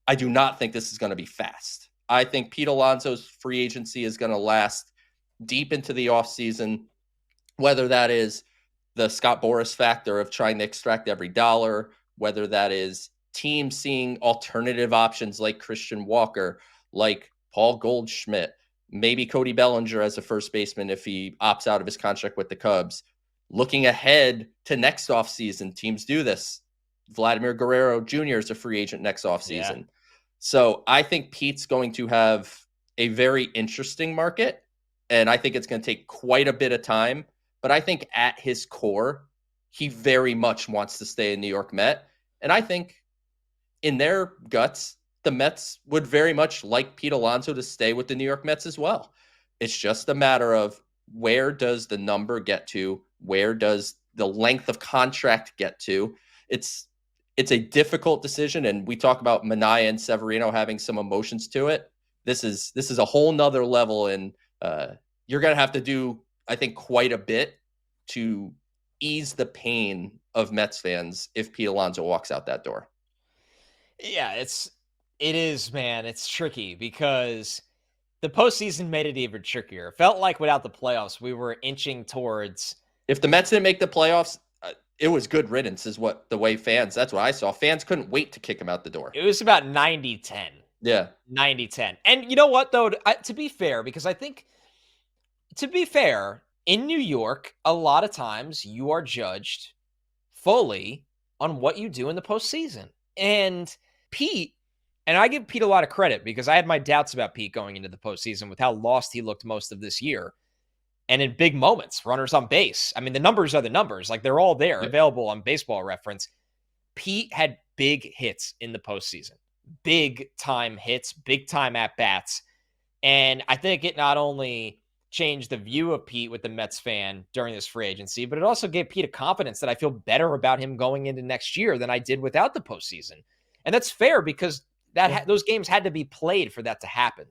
I do not think this is going to be fast. I think Pete Alonso's free agency is going to last deep into the offseason, whether that is the Scott Boras factor of trying to extract every dollar, whether that is teams seeing alternative options like Christian Walker, like Paul Goldschmidt, maybe Cody Bellinger as a first baseman if he opts out of his contract with the Cubs. Looking ahead to next offseason, teams do this. Vladimir Guerrero Jr. is a free agent next offseason. Yeah. So I think Pete's going to have a very interesting market, and I think it's going to take quite a bit of time. But I think at his core, he very much wants to stay a New York Met. And I think in their guts, the Mets would very much like Pete Alonso to stay with the New York Mets as well. It's just a matter of where does the number get to? Where does the length of contract get to? It's a difficult decision, and we talk about Minaya and Severino having some emotions to it. This is a whole nother level, and you're going to have to do, I think, quite a bit to ease the pain of Mets fans if Pete Alonso walks out that door. Yeah, it is, man. It's tricky because the postseason made it even trickier. It felt like without the playoffs, we were inching towards. If the Mets didn't make the playoffs, it was good riddance is what the way fans, that's what I saw. Fans couldn't wait to kick him out the door. It was about 90-10. Yeah. 90-10. And you know what, though? To be fair, because I think, to be fair, in New York, a lot of times you are judged fully on what you do in the postseason. And Pete, and I give Pete a lot of credit because I had my doubts about Pete going into the postseason with how lost he looked most of this year. And in big moments, runners on base. I mean, the numbers are the numbers. Like, they're all there, available on Baseball Reference. Pete had big hits in the postseason. Big time hits, big time at-bats. And I think it not only changed the view of Pete with the Mets fan during this free agency, but it also gave Pete a confidence that I feel better about him going into next year than I did without the postseason. And that's fair because those games had to be played for that to happen.